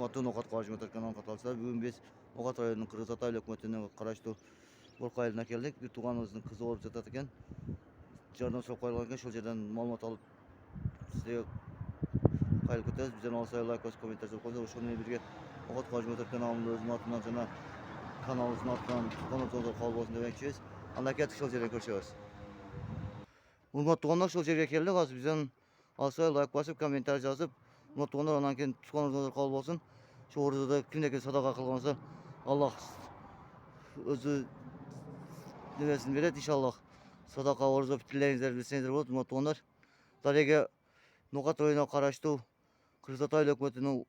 урматтуу Ноқат Каржы каналына каталышыңыздар. Бүгүн биз Ноқат районунун Кыргыз Атай өкмөтүнө караштуу Борко айылына келдик. Бир тууганыбыздын кызы ооруп жатат экен. Жардам сурап кайрылган экен. Ошол жерден маалымат алып сизге кайрылып кетебиз. Бизден алса лайк басып комментарий жазып коюңуздар. Ошону менен бирге Ноқат Каржы каналынын өзүнүн атынан жана каналыбыздын атынан тутканыңыздар кабыл болсун демекчибиз. Анда кеттик, ошол жерден көрүшөбүз. Урматтуу туугандар, ошол жерге келдик. Азыр бизден алса лайк басып комментарий жазып, урматтуу туугандар, анан кийин тутканыңыздар кабыл болсун. Ошол оорузда кимдеки садака кылганса, Аллах өзү немесин берет, иншаллах. Садака оорузда тилериңиздерди билсеңиздер болот, урматтуу туугандар. Дареге Ноқат районуна караштуу Кыргыз Атай өкмөтүнүн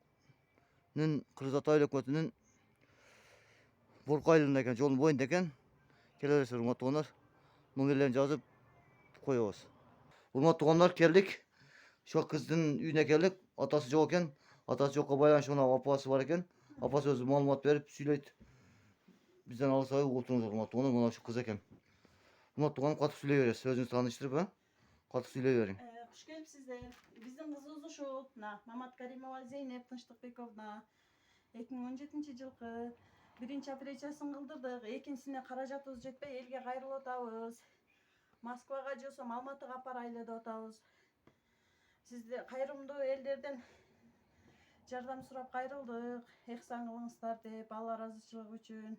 Борко айылында экен, жолдун боюнда экен. Келе бересиздер, урматтуу туугандар. Номерлерин жазып коебуз. Урматтуу туугандар, келдик. Ошол кыздын үйүнө келдик. Атасы жок экен. Атасы жокко байланыштуу мына апасы бар экен. Апасы өзү маалымат берип сүйлөйт. Бизден алсабай угуп туруңуздар, урматтуу туугандар. Мына ушу кыз экен. Урматтуу туугандар, катык сүйлөй бересиз. Өзүңүздү тааныштырып, катык сүйлөй бериң. Куш келипсиздер. Биздин кызыбыз ушул. Маматкаримова Зейнеп Тынчтыкбековна 2017-жылкы 1-операциясын кылдырдык. Экинчисине каражатыбыз жетпей элге кайрылып атабыз. Москвага же болсо Алматыга апарайлы деп атабыз. Сизде кайрымдуу элдерден жардам сурап кайрылдык. Эхсан кылыңыздар деп, Алла ыраазычылыгы үчүн.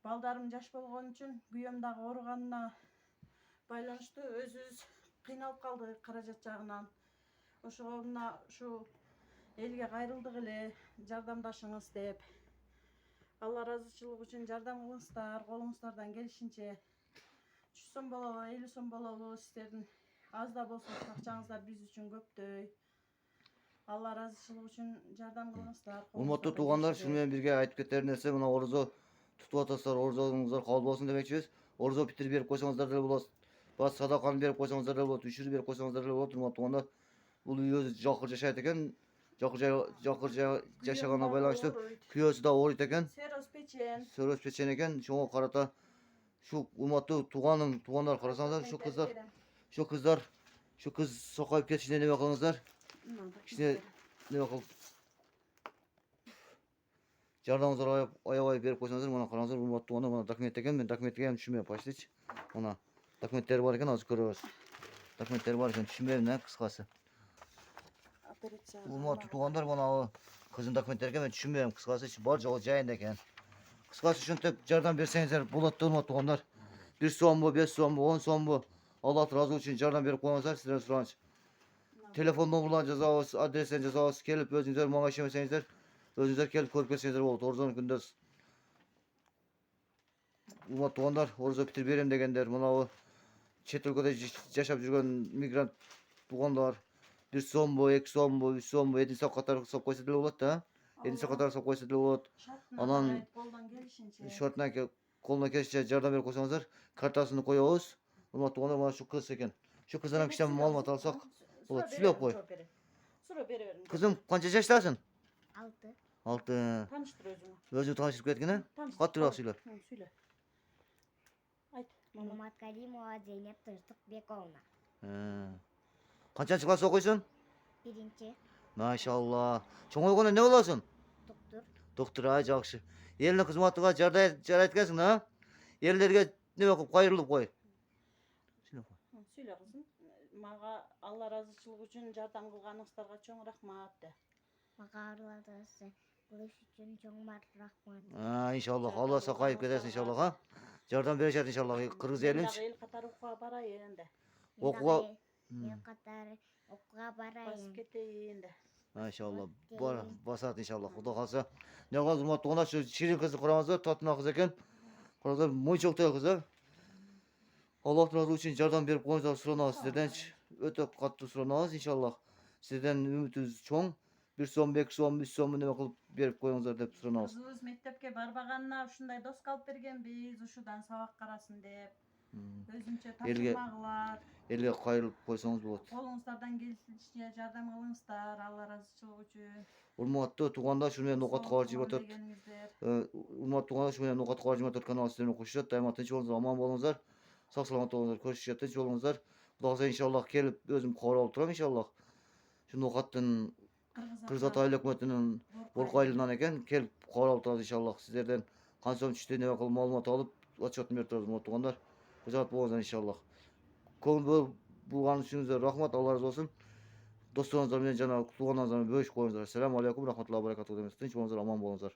Балдарым жаш болгон үчүн күйөөм дагы ооруганына байланыштуу өзүбүз кыйналып калдык каражат жагынан. Ошого мына ушу элге кайрылдык эле, жардамдашыңыз деп. Алла ыраазычылыгы үчүн жардам кылыңыздар, колуңуздардан келишинче. 100 сом болобу, 50 сом болобу, сиздердин аз да болсо акчаңыздар биз үчүн көптөй. Алла ыраазычылыгы үчүн жардам кылыңыздар. Урматтуу туугандар, шуну менен бирге айтып кетер нерсе, мына оорузо тутуп атасыздар, оорузоңуздар кабыл болсун демекчибиз. Оорузо битирип берип койсоңуздар деле болот. Баш садаканы берип койсоңуздар деле болот, үшүрүп берип койсоңуздар деле болот, урматтуу туугандар. Бул үй өзү жакыр жашайт экен. Жакыр жашаганына байланыштуу күйөөсү да ооруйт экен. Сөрөс печен экен. Ошого карата ушу урматтуу туугандар карасаңыздар, ушу кыз сокайып кетишине неме кылыңыздар. Кичине неме кылып жардамыңыздар аябай берип койсоңуздар. Мына караңыздар, урматтуу туугандар, мына документ экен. Мен документке эми түшүнбөйм почтичи. Мына документтери бар экен, азыр көрөбүз. Документтери бар экен, түшүнбөйм, кыскасы. Урматтуу туугандар, мына кыздын документтери экен, мен түшүнбөйм, кыскасы бар жогу жайында экен. Кыскасы ушинтип жардам берсеңиздер болот да, урматтуу туугандар. 1 сомбу, 5 сомбу, 10 сомбу, Аллах ыраазы үчүн жардам берип коюңуздар, сиздерден сураныч. Телефон номерларын жазабыз, адресин жазабыз. Келип өзүңүздөр мага ишенбесеңиздер, өзүңүздөр келип көрүп кетсеңиздер болот. Орузонун күндө урматтуу туугандар, оорузо битирип берем дегендер, мына чет өлкөдө жашап жүргөн мигрант туугандар 1 сомбу, 2 сомбу, 3 сомбу, эдин сап катары сап койсо деле болот да. Эдин сап катары сап койсо деле болот. Анан шартына колуна келишинче жардам берип койсоңуздар, картасын коебуз. Урматтуу туугандар, мына ушу кыз экен. Ушу кыздан кичине маалымат алсак болот. Сүйлөп кой. Сурап бере бериң. Кызым, канча жаштасың? 6. 6. Тааныштыр өзүңү. Өзүң таанышып кеткин, каттыраак сүйлө. Сүйлө. Айт. Маматкаримова Зейнеп Тынчтыкбековна. Канчанчы класс окуйсуң? 1. Машалла. Чоңойгондо эмне болосуң? Доктор. Доктор, жакшы. Элине кызматыга жарайт экенсиң, да? Элдерге неме кылып кайрылып кой. Сүйлө кызым. Мага Алла ыраазычылыгы үчүн жардам кылганыңыздарга чоң рахмат де. Мага аралашып кылыш үчүн чоң рахмат. Иншаллах, Алла сакайып кетесиң, иншаллах, Жардам беришет, иншаллах. Кыргыз элинчи. Эл катары окууга барайын де. Окууга Эл катары окууга барайын. Басып кетейин де. Иншаллах, басат, иншаллах. Кудай калса. Не кылабыз, урматтуу туугандар, ушу ширин кызды караңыздар, татымал кыз экен. Караңыздар, мойнчоктой кыз, Аллах ыраазы үчүн жардам берип коюңуздар, суранабыз сиздерденчи. Өтө катуу суранабыз, иншаллах. Сиздерден үмүтүбүз чоң. 1 сом, 2 сом, 3 сом неме кылып берип коюңуздар деп суранабыз. Кызыбыз мектепке барбаганына ушундай доска алып бергенбиз, ушудан сабак карасын деп. Өзүнчө тапшырмагылар. Элге кайрылып койсоңуз болот. Колуңуздардан келишинче жардам кылыңыздар, Алла ыраазычылыгы үчүн. Урматтуу туугандар, шуну менен Ноқат Каржы 24. Урматтуу туугандар, шуну менен Ноқат Каржы 24 каналы сиздер менен коштошот. Дайыма тынч болуңуздар, аман болуңуздар. Сак саламат болуңуздар, көрүшүшкө тынч болуңуздар. Кудай калса, иншаллах келип өзүм кабар алып турам, иншаллах. Шу Ноқаттын Kırgız Ata Aylı Hökümeti'nin Borku ayılından eken kelip karab turabız inşallah. Sizlerden kançam düştü neme kılıp malumat alıp atışatını berip turabız muhtemelen. Kucak boğazdan inşallah. Köngül bulğan üçünüzde rahmat, Allah razı olsun. Dostlarınızla bilen jana tuğanlarınızla bölüşüp koyuңuzlar. Selamun aleyküm rahmetullahi ve berekatuhu demez. Tinç bolуңуздар, aman bolуңуздар.